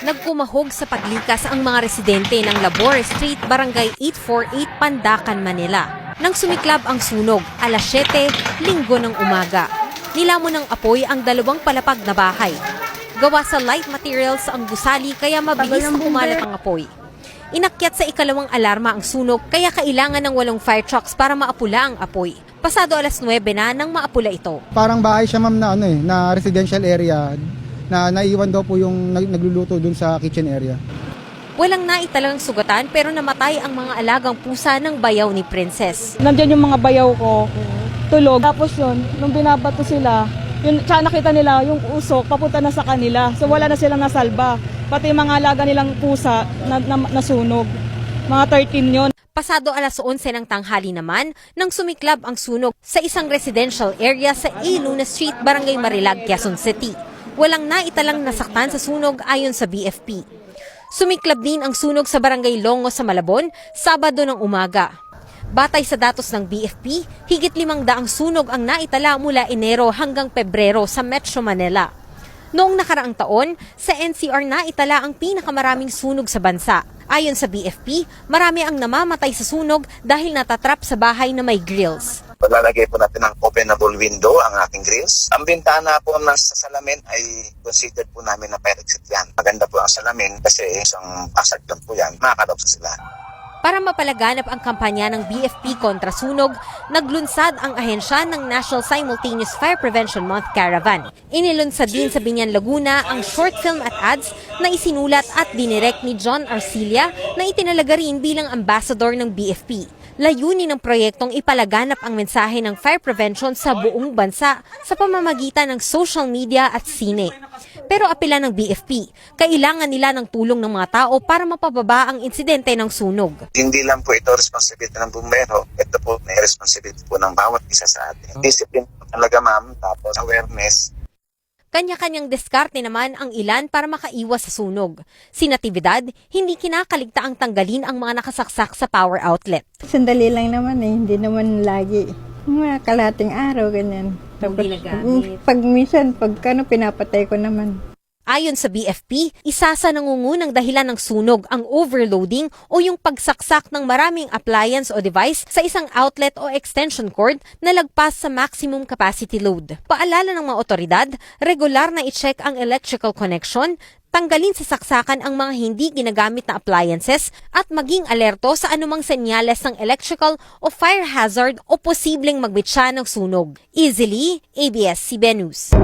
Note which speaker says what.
Speaker 1: Nagkumahog sa paglikas ang mga residente ng Labor Street, Barangay 848, Pandacan, Manila. Nang sumiklab ang sunog, alas 7, linggo ng umaga. Nilamon ng apoy ang dalawang palapag na bahay. Gawa sa light materials ang gusali kaya mabilis na kumalat ang apoy. Inakyat sa ikalawang alarma ang sunog kaya kailangan ng 8 fire trucks para maapula ang apoy. Pasado alas 9 na nang maapula ito.
Speaker 2: Parang bahay siya ma'am na na residential area na naiwan daw po yung nagluluto dun sa kitchen area.
Speaker 1: Walang naitalang sugatan pero namatay ang mga alagang pusa ng bayaw ni Princess.
Speaker 3: Nandiyan yung mga bayaw ko, tulog. Tapos yun, nung binabato sila, yun, tsaka nakita nila yung usok, papunta na sa kanila. So wala na silang nasalba. Pati yung mga alaga nilang pusa nasunog. Mga 13 yun.
Speaker 1: Pasado alas 11 ng tanghali naman nang sumiklab ang sunog sa isang residential area sa A. Luna Street, Barangay Marilag, Quezon City. Walang naitalang nasaktan sa sunog ayon sa BFP. Sumiklab din ang sunog sa Barangay Longo sa Malabon, Sabado ng umaga. Batay sa datos ng BFP, higit 500 sunog ang naitala mula Enero hanggang Pebrero sa Metro Manila. Noong nakaraang taon, sa NCR naitala ang pinakamaraming sunog sa bansa. Ayon sa BFP, marami ang namamatay sa sunog dahil natatrap sa bahay na may grills.
Speaker 4: Paglalagay po natin ng openable window ang ating grills. Ang bintana po na sa salamin ay considered po namin na fire exit yan. Maganda po ang salamin kasi isang basag lang po yan, makakadap sa sila.
Speaker 1: Para mapalaganap ang kampanya ng BFP kontra sunog, naglunsad ang ahensya ng National Simultaneous Fire Prevention Month Caravan. Inilunsad din sa Binyan, Laguna ang short film at ads na isinulat at dinirect ni John Arcilia na itinalaga rin bilang ambassador ng BFP. Layunin ng proyektong ipalaganap ang mensahe ng fire prevention sa buong bansa sa pamamagitan ng social media at sine. Pero apela ng BFP, kailangan nila ng tulong ng mga tao para mapababa ang insidente ng sunog.
Speaker 4: Hindi lang po ito responsibility ng bumbero, ito po may responsibility po ng bawat isa sa atin. Discipline po talaga ma'am, tapos awareness.
Speaker 1: Kanya-kanyang diskarte naman ang ilan para makaiwas sa sunog. Si Natividad, hindi kinakaligtaang tanggalin ang mga nakasaksak sa power outlet.
Speaker 5: Sandali lang naman hindi naman lagi. Mga kalating araw, ganyan. Tapos, pag minsan, pinapatay ko naman.
Speaker 1: Ayon sa BFP, isa sa nangungunang dahilan ng sunog ang overloading o yung pagsaksak ng maraming appliance o device sa isang outlet o extension cord na lagpas sa maximum capacity load. Paalala ng mga otoridad, regular na i-check ang electrical connection, tanggalin sa saksakan ang mga hindi ginagamit na appliances at maging alerto sa anumang senyales ng electrical o fire hazard o posibleng magbitsa ng sunog. Easily, ABS-CBN News.